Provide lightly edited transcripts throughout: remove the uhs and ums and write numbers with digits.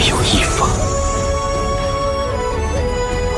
有一方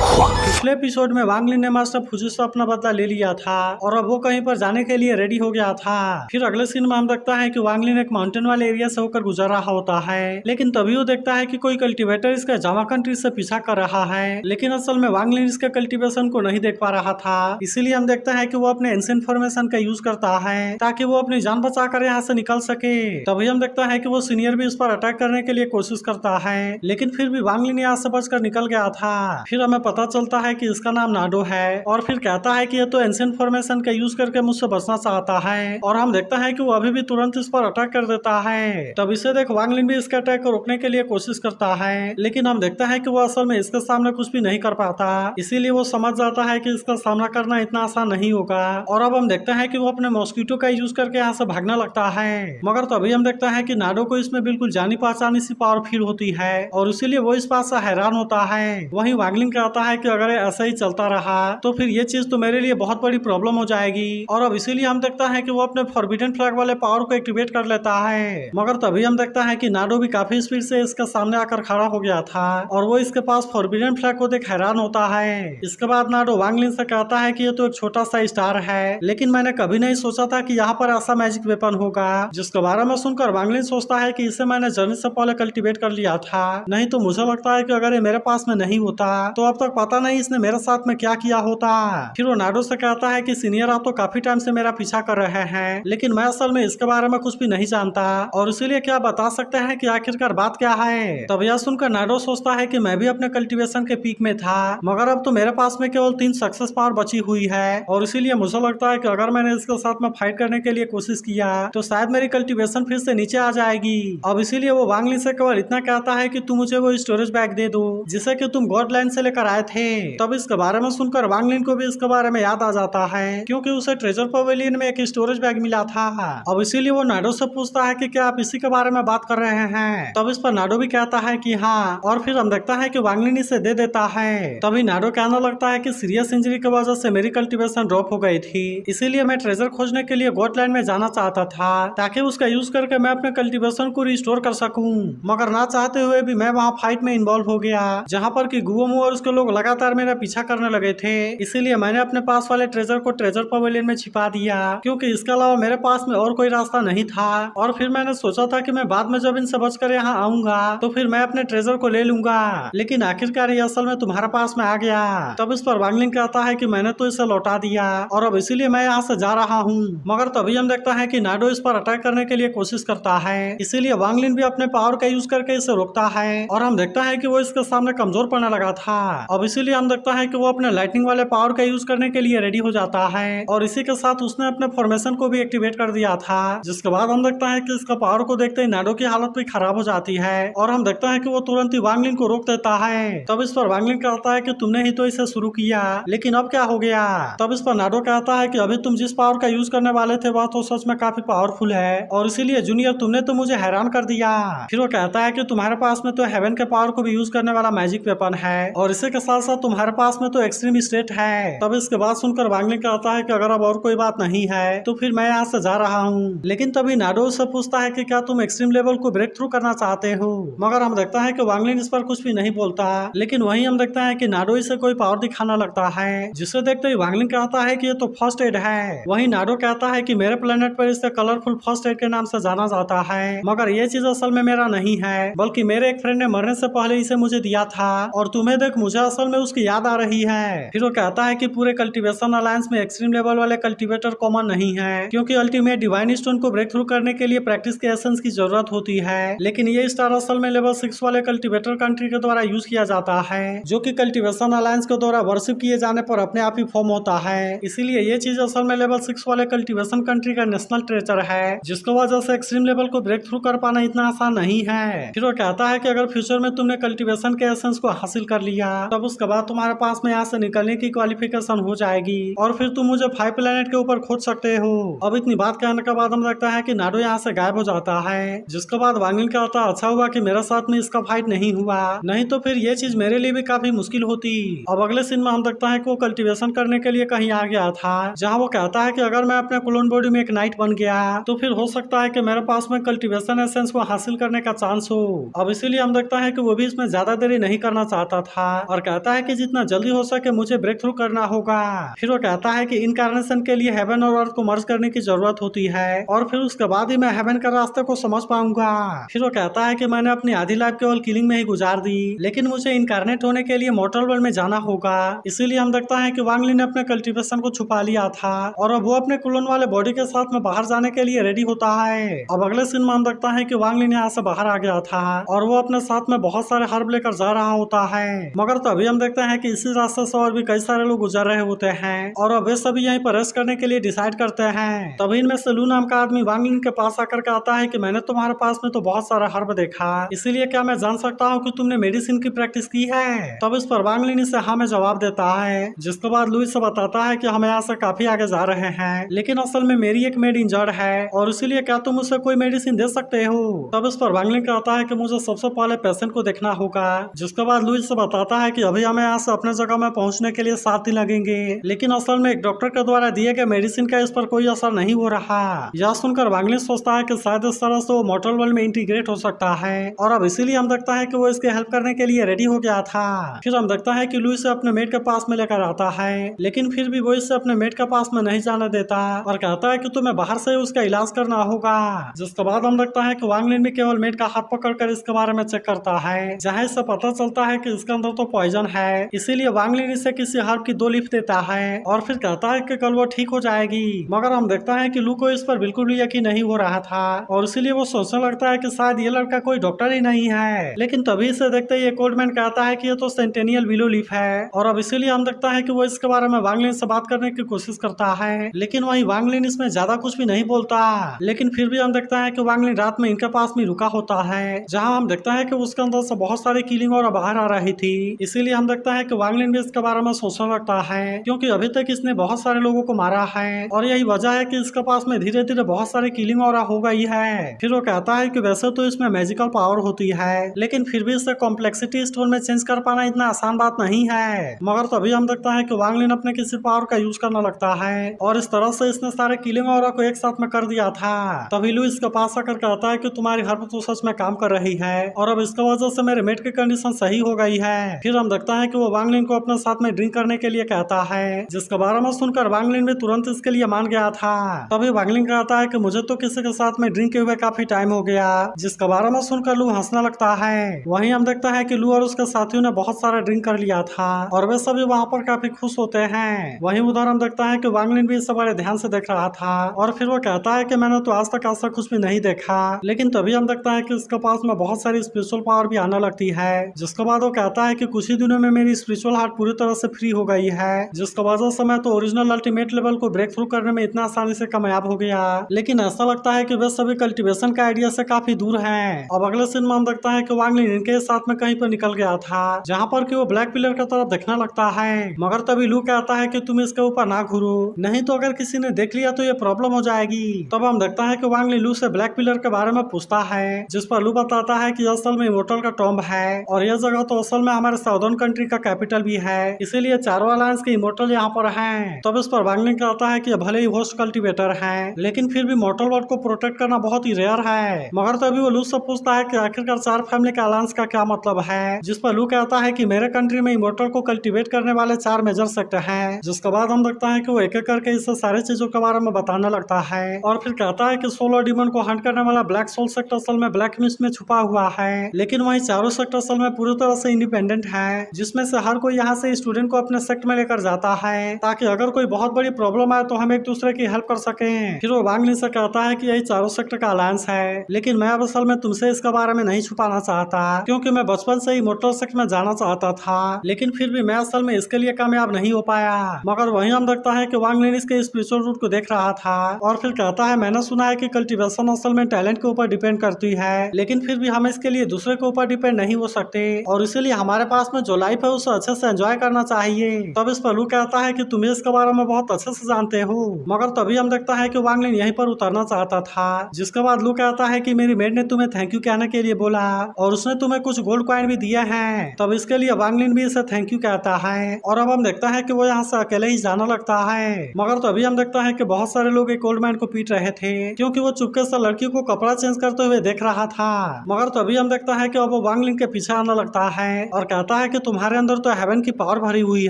花。 पिछले एपिसोड में वांग लिन ने मास्टर फुजी से अपना बदला ले लिया था और अब वो कहीं पर जाने के लिए रेडी हो गया था। फिर अगले सीन में हम देखता है कि वांग लिन एक माउंटेन वाले एरिया से होकर गुजर रहा होता है, लेकिन तभी वो देखता है कि कोई कल्टीवेटर इसका जावा कंट्री से पीछा कर रहा है, लेकिन असल में वांग लिन इसके कल्टीवेशन को नहीं देख पा रहा था। इसीलिए हम देखता है कि वो अपने एंशिएंट इन्फॉर्मेशन का यूज करता है ताकि वो अपनी जान बचा कर यहाँ से निकल सके। तभी हम देखता है कि वो सीनियर भी इस पर अटैक करने के लिए कोशिश करता है, लेकिन फिर भी वांग लिन यहाँ से बचकर निकल गया था। फिर हमें पता चलता है कि इसका नाम नाडो है और फिर कहता है कि ये तो एंशिएंट इन्फॉर्मेशन का यूज करके मुझसे बचना चाहता है, और हम देखता है कि वो अभी भी तुरंत इस पर अटैक कर देता है। तब इसे देख वांग लिन भी इसके अटैक को रोकने के लिए कोशिश करता है, लेकिन हम देखता है कि वो असल में इसके सामने कुछ भी नहीं कर पाता। इसीलिए वो समझ जाता है कि इसका सामना करना इतना आसान नहीं होगा, और अब हम देखते हैं कि वो अपने मॉस्किटो का यूज करके यहाँ से भागने लगता है। मगर तभी हम देखता है कि नाडो को इसमें बिल्कुल जानी पहचानी सी पावर फील होती है और इसीलिए वो इस बात से हैरान होता है। वहीं वांग लिन कहता है कि अगर ऐसा ही चलता रहा तो फिर ये चीज तो मेरे लिए बहुत बड़ी प्रॉब्लम हो जाएगी, और अब इसीलिए हम देखता है कि वो अपने फॉरबिडन फ्लैग वाले पावर को एक्टिवेट कर लेता है। मगर तभी हम देखता है कि नाडो भी काफी स्पीड से इसके सामने आकर खड़ा हो गया था और वो इसके पास फॉरबिडन फ्लैग को देख हैरान होता है। इसके बाद नाडो वांग लिन से कहता है कि ये तो एक छोटा सा स्टार है, लेकिन मैंने कभी नहीं सोचा था कि यहाँ पर ऐसा मैजिक वेपन होगा। जिसके बारे में सुनकर वांग लिन सोचता है कि इसे मैंने जर्नी से पहले कल्टीवेट कर लिया था, नहीं तो मुझे लगता है कि अगर ये मेरे पास में नहीं होता तो अब तक पता नहीं इसने मेरे साथ में क्या किया होता। फिर वो नाडो से कहता है कि सीनियर आप तो काफी टाइम से मेरा पीछा कर रहे हैं, लेकिन मैं असल में इसके बारे में कुछ भी नहीं जानता, और इसीलिए क्या बता सकते हैं कि आखिरकार बात क्या है। तब यह सुनकर नाडो सोचता है कि मैं भी अपने कल्टीवेशन के पीक में था, मगर अब तो मेरे पास में केवल 3 सक्सेस पावर बची हुई है, और इसीलिए मुझे लगता है कि अगर मैंने इसके साथ में फाइट करने के लिए कोशिश किया तो शायद मेरी कल्टीवेशन फिर से नीचे आ जाएगी। अब इसीलिए वो वांग लिन से केवल इतना कहता है कि तुम मुझे वो स्टोरेज बैग दे दो जिसे कि तुम गॉड लैंड से लेकर आए थे। तब इसके बारे में सुनकर वांग लिन को भी इसके बारे में याद आ जाता है, क्योंकि उसे ट्रेजर पवेलियन में एक स्टोरेज बैग मिला था। अब इसीलिए वो नाडो से पूछता है कि क्या आप इसी के बारे में बात कर रहे हैं। तब इस पर नाडो भी कहता है कि हाँ, और फिर हम देखता है कि वांग लिन इसे दे देता है। तभी नाडो कहने लगता है कि सीरियस इंजरी की वजह से मेरी कल्टीवेशन ड्रॉप हो गई थी, इसीलिए मैं ट्रेजर खोजने के लिए गॉडलैंड में जाना चाहता था ताकि उसका यूज करके मैं अपने कल्टीवेशन को रिस्टोर कर सकूं। मगर ना चाहते हुए भी मैं वहाँ फाइट में इन्वॉल्व हो गया, जहाँ पर कि गुओमो और उसके लोग लगातार मेरा पीछा करने लगे थे। इसीलिए मैंने अपने पास वाले ट्रेजर को ट्रेजर पवेलियन में छिपा दिया, क्योंकि इसके अलावा मेरे पास में और कोई रास्ता नहीं था। और फिर मैंने सोचा था कि मैं बाद में जब इनसे बचकर यहाँ आऊंगा तो फिर मैं अपने ट्रेजर को ले लूंगा, लेकिन आखिरकार ये असल में तुम्हारे पास में आ गया। तब इस पर वांग लिन कहता है कि मैंने तो इसे लौटा दिया और अब इसीलिए मैं यहाँ से जा रहा हूँ। मगर तभी हम देखता है कि नाडो इस पर अटैक करने के लिए कोशिश करता है, इसीलिए वांग लिन भी अपने पावर का यूज करके इसे रोकता है, और हम देखता है कि वो इसके सामने कमजोर पड़ने लगा था। अब इसीलिए हम देखता है कि वो अपने लाइटनिंग वाले पावर का यूज करने के लिए रेडी हो जाता है, और इसी के साथ उसने अपने फॉर्मेशन को भी एक्टिवेट कर दिया था। जिसके बाद हम देखता है कि इसका पावर को देखते ही नाडो की हालत भी खराब हो जाती है, और हम देखता है कि वो तुरंत ही वांग लिन को रोक देता है। तब इस पर वांग लिन कहता है कि तुमने ही तो इसे शुरू किया, लेकिन अब क्या हो गया। तब इस पर नाडो कहता है कि अभी तुम जिस पावर का यूज करने वाले थे वह तो सच में काफी पावरफुल है, और इसीलिए जूनियर तुमने तो मुझे हैरान कर दिया। फिर वो कहता है कि तुम्हारे पास में तो हेवन के पावर को भी यूज करने वाला मैजिक वेपन है, और इसी के साथ साथ तुम्हारे पास में तो एक्सट्रीम स्टेट है। तब इसके बाद सुनकर वांग लिन कहता है कि अगर अब और कोई बात नहीं है तो फिर मैं यहाँ से जा रहा हूँ। लेकिन तभी नाडो से पूछता है कि क्या तुम एक्सट्रीम लेवल को ब्रेक थ्रू करना चाहते हो। मगर हम देखता है कि वांग लिन इस पर कुछ भी नहीं बोलता, लेकिन वहीं हम देखता है कि नाडो इसे कोई पावर दिखाना लगता है, जिसे देखते ही वांग लिन कहता है कि ये तो फर्स्ट एड है। वहीं नाडो कहता है कि मेरे प्लेनेट पर इसे कलरफुल फर्स्ट एड के नाम से जाना जाता है, मगर ये चीज असल में मेरा नहीं है, बल्कि मेरे एक फ्रेंड ने मरने से पहले इसे मुझे दिया था, और तुम्हें देख मुझे असल में उसकी याद आ रही है। फिर वो कहता है कि पूरे कल्टीवेशन अलायंस में एक्सट्रीम लेवल वाले कल्टीवेटर कॉमन नहीं है, क्योंकि अल्टीमेट डिवाइन स्टोन को ब्रेक थ्रू करने के लिए प्रैक्टिस के एसेंस की जरूरत होती है, लेकिन ये स्टार असल में लेवल 6 वाले कल्टीवेटर कंट्री के द्वारा यूज किया जाता है, जो कि कल्टीवेशन अलायंस के द्वारा वर्शिप किए जाने पर अपने आप ही फॉर्म होता है। इसीलिए ये चीज असल में लेवल 6 वाले कल्टीवेशन कंट्री का नेशनल ट्रेजर है, जिसकी वजह से एक्सट्रीम लेवल को ब्रेक थ्रू कर पाना इतना आसान नहीं है। फिर वो कहता है कि अगर फ्यूचर में तुमने कल्टीवेशन के एसेंस को हासिल कर लिया तब उसके बाद तुम तुम्हारे पास में यहाँ से निकलने की क्वालिफिकेशन हो जाएगी और फिर तुम मुझे 5 प्लेनेट के ऊपर खोज सकते हो। अब इतनी बात कहने के बाद हम लगता है कि नाडो यहाँ से गायब हो जाता है, जिसके बाद वांग लिन कहता अच्छा हुआ कि मेरे साथ में इसका फाइट नहीं हुआ, नहीं तो फिर ये चीज मेरे लिए भी काफी मुश्किल होती। अब अगले सीन में हम देखता है कि वो कल्टीवेशन करने के लिए कहीं आ गया था, जहाँ वो कहता है कि अगर मैं अपने क्लोन बॉडी में एक नाइट बन गया तो फिर हो सकता है कि मेरे पास में कल्टीवेशन एसेंस को हासिल करने का चांस हो। अब इसीलिए हम देखता है कि वो भी इसमें ज्यादा देरी नहीं करना चाहता था और कहता है कि जितना जल्दी हो सके मुझे ब्रेक थ्रू करना होगा। फिर वो कहता है कि इनकार्नेशन के लिए हेवन और अर्थ को मर्ज करने की जरूरत होती है और फिर उसके बाद ही मैं हेवन के रास्ते को समझ पाऊंगा। फिर वो कहता है कि मैंने अपनी आधी लाइफ केवल किलिंग में ही गुजार दी, लेकिन मुझे इनकारनेट होने के लिए मॉर्टल वर्ल्ड में जाना होगा। इसीलिए हम देखता है कि वांग लिन ने अपने कल्टीवेशन को छुपा लिया था और अब वो अपने क्लोन वाले बॉडी के साथ में बाहर जाने के लिए रेडी होता है। अब अगले सीन में हम देखता है कि वांग लिन यहाँ से बाहर आ गया था और वो अपने साथ में बहुत सारे हर्ब लेकर जा रहा होता है, मगर तभी हम देखते हैं कि इसी रास्ते से और भी कई सारे लोग गुजर रहे होते हैं और अब वे सभी यहीं पर रेस्ट करने के लिए डिसाइड करते हैं। तभी इनमें से लू नाम का आदमी वांग लिन के पास आकर के आता है कि मैंने तुम्हारे पास में तो बहुत सारा हर्ब देखा, इसीलिए क्या मैं जान सकता हूँ कि तुमने मेडिसिन की प्रैक्टिस की है। तब इस पर वांग लिन इसे हाँ में जवाब देता है, जिसके बाद लू इसे बताता है कि हम यहाँ से काफी आगे जा रहे हैं, लेकिन असल में मेरी एक मेड इंजर्ड है और इसीलिए क्या तुम उसे कोई मेडिसिन दे सकते हो। तब इस पर वांग लिन कहता है कि मुझे सबसे पहले पेशेंट को देखना होगा, जिसके बाद लुइस से बताता है कि अभी हमें यहाँ से अपने जगह में पहुंचने के लिए 7 दिन लगेंगे, लेकिन असल में एक डॉक्टर के द्वारा दिए गए मेडिसिन का इस पर कोई असर नहीं हो रहा। यह सुनकर वांग लिन सोचता है कि शायद इस तरह से वो मॉर्टल वर्ल्ड में इंटीग्रेट हो सकता है और अब इसीलिए हम देखता है कि वो इसके हेल्प करने के लिए रेडी हो गया था। फिर हम देखता है कि लुइस अपने मेट के पास में लेकर आता है, लेकिन फिर भी वो इसे अपने मेट के पास में नहीं जाने देता और कहता है कि तुम्हें बाहर से उसका इलाज करना होगा। जिसके बाद हम देखता है कि वांग लिन भी केवल मेट का हाथ पकड़कर इसके बारे में चेक करता है, जहाँ इससे पता चलता है कि इसके अंदर तो पॉइजन है, इसीलिए वांग लिन इसे किसी हर्ब की 2 लीफ देता है और फिर कहता है कि कल वो ठीक हो जाएगी। मगर हम देखता है कि लू को इस पर बिल्कुल भी यकीन नहीं हो रहा था और इसीलिए वो सोचने लगता है कि शायद ये लड़का कोई डॉक्टर ही नहीं है, लेकिन तभी इसे देखते ही एक ओल्ड मैन कहता है कि ये तो सेंटेनियल विलो लीफ है और अब इसीलिए हम देखता है कि वो इसके बारे में वांग लिन से बात करने की कोशिश करता है, लेकिन वही वांग लिन इसमें ज्यादा कुछ भी नहीं बोलता। लेकिन फिर भी हम देखता है कि वांग लिन रात में इनके पास में रुका होता है, जहाँ हम देखता है कि उसके अंदर से बहुत सारी किलिंग और बाहर आ रही थी। इसीलिए हम देखता है कि वांग लिन भी इसके बारे में सोचने लगता है, क्योंकि अभी तक इसने बहुत सारे लोगों को मारा है और यही वजह है कि इसके पास में धीरे धीरे बहुत सारी किलिंग और हो गई है। फिर वो कहता है कि वैसे तो इसमें मैजिकल पावर होती है, लेकिन फिर भी इसे कॉम्प्लेक्सिटी स्टोन में चेंज कर पाना इतना आसान बात नहीं है। मगर तभी हम देखता है कि वांग लिन अपने किसी पावर का यूज करने लगता है और इस तरह से इसने सारे किलिंग और को एक साथ में कर दिया था। तभी लू इसके पास आकर कहता है कि तुम्हारी हर्ब तो सच में काम कर रही है और अब इसकी वजह से मेरे मेट की कंडीशन सही हो गई है। फिर हम देखता है कि वो वांग लिन को अपने साथ में ड्रिंक करने के लिए कहता है, जिसके बारे में सुनकर वांग लिन भी तुरंत इसके लिए मान गया था। तभी वांग लिन कहता है कि मुझे तो किसी के साथ में ड्रिंक हुए काफी टाइम हो गया, जिसके बारे में सुनकर लू हंसने लगता है। वहीं हम देखता है कि लू और उसके साथियों ने बहुत सारा ड्रिंक कर लिया था और वे सभी वहाँ पर काफी खुश होते हैं। वहीं उधर हम देखता है कि वांग लिन भी इसे बड़े ध्यान से देख रहा था और फिर वो कहता है कि मैंने तो आज तक ऐसा कुछ भी नहीं देखा, लेकिन तभी हम देखता है कि इसके पास में बहुत सारी स्पिरिचुअल पावर भी आने लगती है। जिसके बाद वो कहता है कि कुछ ही दिनों में मेरी स्पिरिचुअल हार्ट पूरी तरह से फ्री हो गई है, जिसके वजह से मैं तो ओरिजिनल अल्टीमेट लेवल को ब्रेक थ्रू करने में इतना आसानी से कामयाब हो गया, लेकिन ऐसा लगता है कि वे सभी कल्टीवेशन का आइडिया से काफी दूर हैं। अब अगले सीन में हम देखता है कि वांग लिन इनके साथ में कहीं पर निकल गया था, जहाँ पर कि वो ब्लैक पिलर की तरफ देखने लगता है, मगर तभी लू कहता है कि तुम इसके ऊपर ना घूरो, नहीं तो अगर किसी ने देख लिया तो ये प्रॉब्लम हो जाएगी। तब हम देखता है कि वांग लिन लू से ब्लैक पिलर के बारे में पूछता है, जिस पर लू बताता है कि असल में इमोर्टल का टॉम्ब है और यह जगह तो असल में हमारे साउदर्न कंट्री का कैपिटल भी है, इसीलिए चारों अलायंस के इमोर्टल यहाँ पर हैं। तब इस पर वांग लिन कहता है कि भले ही होस्ट कल्टीवेटर है, लेकिन फिर भी मॉर्टल वर्ल्ड को प्रोटेक्ट करना बहुत ही रेयर है। मगर तभी वो लू से पूछता है कि आखिरकार 4 फैमिली के अलायंस का क्या मतलब है, जिस पर लू कहता है कि मेरे कंट्री में इमोर्टल को कल्टीवेट करने वाले 4 मेजर सेक्टर हैं। जिसके बाद हम देखता है कि वो एक एक करके इससे सारी चीजों के बारे में बताने लगता है और फिर कहता है कि 16 डिमन को हंट करने वाला ब्लैक सोल सेक्टर असल में ब्लैक मिस्ट में छुपा हुआ है, लेकिन वहीं चारों सेक्टर असल में पूरी तरह से इंडिपेंडेंट है, जिसमें से हर कोई यहाँ से स्टूडेंट को अपने सेक्ट में लेकर जाता है ताकि अगर कोई बहुत बड़ी प्रॉब्लम आए तो हम एक दूसरे की हेल्प कर सके। फिर वो वांग लिन से कहता है कि यही चारों सेक्टर का अलायंस है, लेकिन मैं अब असल में तुमसे इसके बारे में नहीं छुपाना चाहता, क्योंकि मैं बचपन से ही मोटल सेक्ट में जाना चाहता था, लेकिन फिर भी मैं असल में इसके लिए कामयाब नहीं हो पाया। मगर वहीं हम देखता है कि वांग लिन इसके स्पिरिचुअल रूट को देख रहा था और फिर कहता है मैंने सुना है कि कल्टीवेशन असल में टैलेंट के ऊपर डिपेंड करती है, लेकिन फिर भी हम इसके लिए दूसरे के ऊपर डिपेंड नहीं हो सकते और इसीलिए हमारे पास में जो लाइफ है उसे उसे अच्छे से एंजॉय करना चाहिए। तब इस पर लू कहता है कि तुम्हें इसके बारे में बहुत अच्छे से जानते हो। मगर तभी हम देखता है कि वांगलिन यहीं पर उतरना चाहता था। जिसके बाद लू कहता है कि मेरी मेड ने तुम्हें थैंक यू कहने के लिए बोला और उसने तुम्हें कुछ गोल्ड कॉइन भी दिया है। तब इसके लिए वांगलिन भी इसे थैंक यू कहता है और अब हम देखता है कि वो यहाँ से अकेले ही जाने लगता है। मगर तभी हम देखता है कि बहुत सारे लोग एक ओल्ड मैन को पीट रहे थे क्योंकि वो चुपके से लड़की को कपड़ा चेंज करते हुए देख रहा था। मगर तभी हम देखता है कि अब वो वांगलिन के पीछे आने लगता है और कहता है कि तुम्हारे अंदर तो हेवन की पावर भरी हुई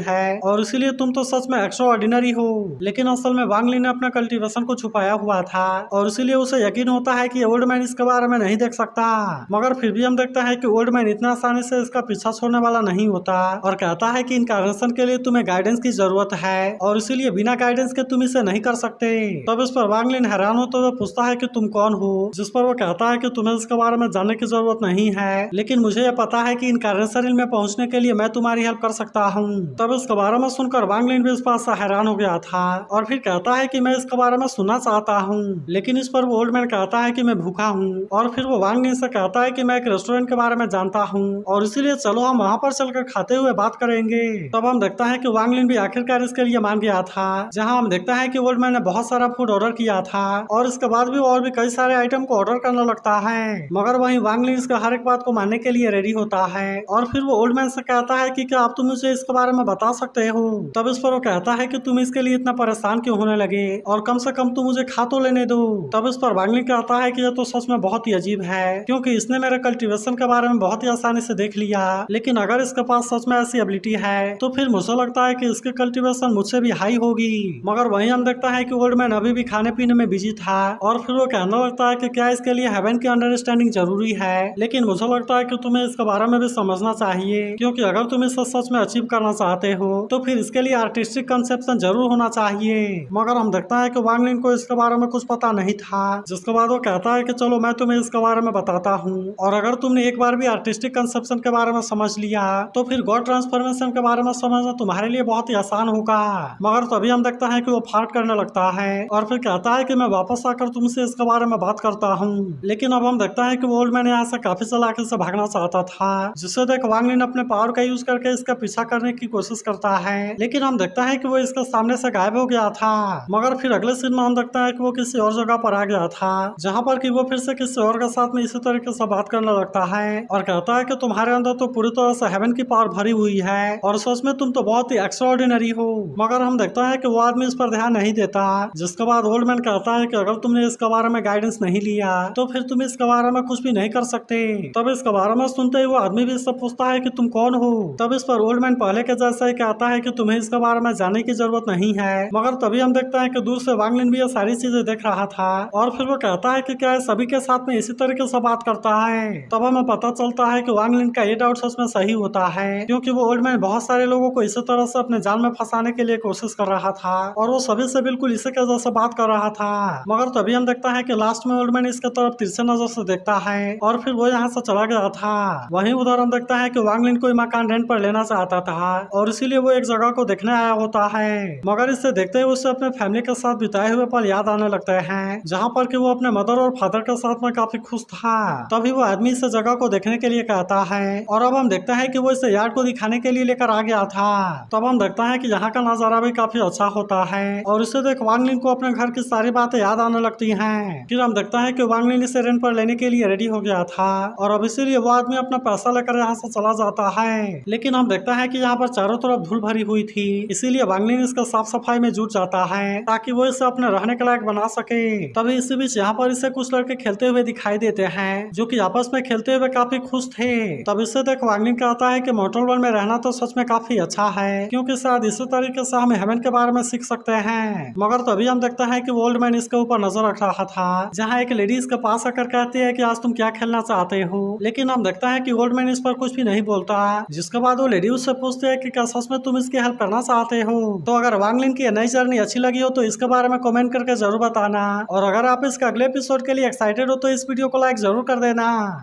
है और इसीलिए तुम तो सच में एक्स्ट्रा ऑर्डिनरी हो। लेकिन असल में वांगलिन ने अपना कल्टीवेशन को छुपाया हुआ था और इसीलिए उसे यकीन होता है कि ओल्ड मैन इसके बारे में नहीं देख सकता। मगर फिर भी हम देखता है कि ओल्ड मैन इतना आसानी से इसका पीछा छोड़ने वाला नहीं होता और कहता है कि इनकार्नेशन के लिए तुम्हें गाइडेंस की जरूरत है और इसीलिए बिना गाइडेंस के तुम इसे नहीं कर सकते। तब इस पर वांगलिन हैरान होते हुए पूछता है कि तुम कौन हो, जिस पर वो कहता है कि तुम्हें इसके बारे में जानने की जरूरत नहीं है, लेकिन मुझे यह पता है कि इनकार्नेशन में पहुंचने के लिए मैं तुम्हारी हेल्प कर सकता हूँ। तब इसके बारे में सुनकर वांगलिन भी इस बात से हैरान हो गया था और फिर कहता है कि मैं इसके बारे में सुनना चाहता हूँ। लेकिन इस पर वो ओल्ड मैन कहता है कि मैं भूखा हूँ और फिर वो वांगलिन से कहता है कि मैं एक रेस्टोरेंट के बारे में जानता हूँ और इसीलिए चलो हम वहाँ पर चलकर खाते हुए बात करेंगे। तब हम देखता है कि वांगलिन भी आखिरकार इसके लिए मान गया था, जहाँ हम देखता है कि ओल्ड मैन ने बहुत सारा फूड ऑर्डर किया था और इसके बाद भी और भी कई सारे आइटम को ऑर्डर करने लगता है। मगर वहीं वांगलिन इसके हर एक बात को मानने के लिए रेडी होता है और फिर वो ओल्ड मैन से कहता है कि क्या आप तुम मुझे इसके बारे में बता सकते हो। तब इस पर वो कहता है कि तुम इसके लिए इतना परेशान क्यों होने लगे और कम से कम तुम मुझे खा तो लेने दो। तब इस पर वांगलिन कहता है कि यह तो सच में बहुत ही अजीब है क्योंकि इसने मेरे कल्टीवेशन के बारे में बहुत ही आसानी से देख लिया, लेकिन अगर इसके पास सच में ऐसी एबिलिटी है तो फिर मुझे लगता है कि इसकी कल्टीवेशन मुझसे भी हाई होगी। मगर वहीं हम देखता है कि ओल्ड मैन अभी भी खाने पीने में बिजी था और फिर वो कहने लगता है कि क्या इसके लिए हेवन की अंडरस्टैंडिंग जरूरी है, लेकिन मुझे लगता है कि तुम्हें इसके बारे में भी समझना चाहिए क्योंकि अगर तुम इसे सच में अचीव करना चाहते हो तो फिर इसके लिए आर्टिस्टिक कंसेप्शन जरूर होना चाहिए। मगर हम देखता है कि वांगलिन को इसके बारे में कुछ पता नहीं था, जिसके बाद वो कहता है कि चलो मैं तुम्हें इसके बारे में बताता हूँ और अगर तुमने एक बार भी आर्टिस्टिक कंसेप्शन के बारे में समझ लिया तो फिर गॉड ट्रांसफॉर्मेशन के बारे में समझना तुम्हारे लिए बहुत ही आसान होगा। मगर तभी हम देखता है कि वो फार्ट करने लगता है और फिर कहता है कि मैं वापस आकर तुमसे इसके बारे में बात करता हूँ। लेकिन अब हम देखता है कि वो ओल्ड मैन यहाँ से काफी चालाकी से भागना चाहता था, जिससे देख वांगलिन अपने पावर का यूज करके इसका पीछा करने की कोशिश करता है, लेकिन हम देखता है कि वो इसके सामने से गायब हो गया था। मगर फिर अगले सीन में हम देखता है कि वो किसी और जगह पर आ गया था, जहाँ पर कि वो फिर से किसी और के साथ में इसी तरीके से बात करने लगता है और कहता है कि तुम्हारे अंदर तो पूरी तरह से हेवन की पावर भरी हुई है और सच में तुम तो बहुत ही एक्स्ट्राऑर्डिनरी हो। मगर हम देखता है कि वो आदमी इस पर ध्यान नहीं देता, जिसके बाद ओल्ड मैन कहता है कि अगर तुमने इसके बारे में गाइडेंस नहीं लिया तो फिर तुम इसके बारे में कुछ भी नहीं कर सकते। तब इसके बारे में सुनते ही वो आदमी भी इससे पूछता है कि तुम कौन हो। तब इस पर ओल्ड मैन पहले के जैसा ही कहता है कि तुम्हें इसके बारे में जानने की जरूरत नहीं है। मगर तभी हम देखता है कि दूर से वांगलिन भी ये सारी चीजें देख रहा था और फिर वो कहता है कि क्या सभी के साथ में इसी तरीके से बात करता है। तब हमें पता चलता है कि वांगलिन का ये डाउट सच में सही होता है क्योंकि वो ओल्ड मैन बहुत सारे लोगों को इसी तरह से अपने जाल में फंसाने के लिए कोशिश कर रहा था और वो सभी से बिल्कुल इसी के जैसे बात कर रहा था। मगर तभी हम देखता है कि लास्ट में ओल्ड मैन इसके तरफ तिरछे नजर से देखता है और फिर वो यहाँ से चला गया था। वहीं उधर हम देखता है कि वांगलिन कोई मकान रेंट पर लेना चाहता था और इसीलिए वो एक जगह को देखने आया होता है। मगर इसे देखते ही उसे अपने फैमिली के साथ बिताए हुए पल याद आने लगते हैं, जहाँ पर कि वो अपने मदर और फादर के साथ में काफी खुश था। तभी वो आदमी इस जगह को देखने के लिए कहता है और अब हम देखते हैं कि वो इसे यार्ड को दिखाने के लिए लेकर आ गया था। तब हम देखता है कि यहाँ का नजारा भी काफी अच्छा होता है और इसे देख वांगलिन को अपने घर की सारी बातें याद आने लगती हैं। फिर हम देखता है कि वांगलिन इसे रेंट पर लेने के लिए रेडी हो गया था और अब इसीलिए वो आदमी अपना पैसा लेकर यहाँ से चला जाता है। लेकिन हम देखता है कि यहाँ पर चारों तरफ धूल भरी हुई थी, इसीलिए वांगलिन इसका साफ सफाई में जुट जाता है ताकि वो इसे अपने रहने के लायक बना सके। तभी इसी बीच यहाँ पर इसे कुछ लड़के खेलते हुए दिखाई देते हैं जो कि आपस में खेलते हुए काफी खुश थे। तब इससे देख वांगलिन कहता है कि मॉर्टल वर्ल्ड में रहना तो सच में काफी अच्छा है क्योंकि शायद इसी तरीके से हम हेवन के बारे में सीख सकते हैं। मगर तभी हम देखता है कि ओल्ड मैन इसके ऊपर नजर रख रहा था, जहाँ एक लेडी इसके पास आकर कहती है कि आज तुम क्या खेलना चाहते हो। लेकिन हम देखता है कि ओल्ड मैन इस पर कुछ भी नहीं बोलता, जिसके बाद वो लेडी उससे पूछती है कि क्या सच में तुम इसकी हेल्प करना चाहते हो। तो अगर वांगलिन की नई जर्नी अच्छी लगी हो तो इसके बारे में कमेंट करके जरूर बताना और अगर आप इसके अगले एपिसोड के लिए एक्साइटेड हो तो इस वीडियो को लाइक जरूर कर देना।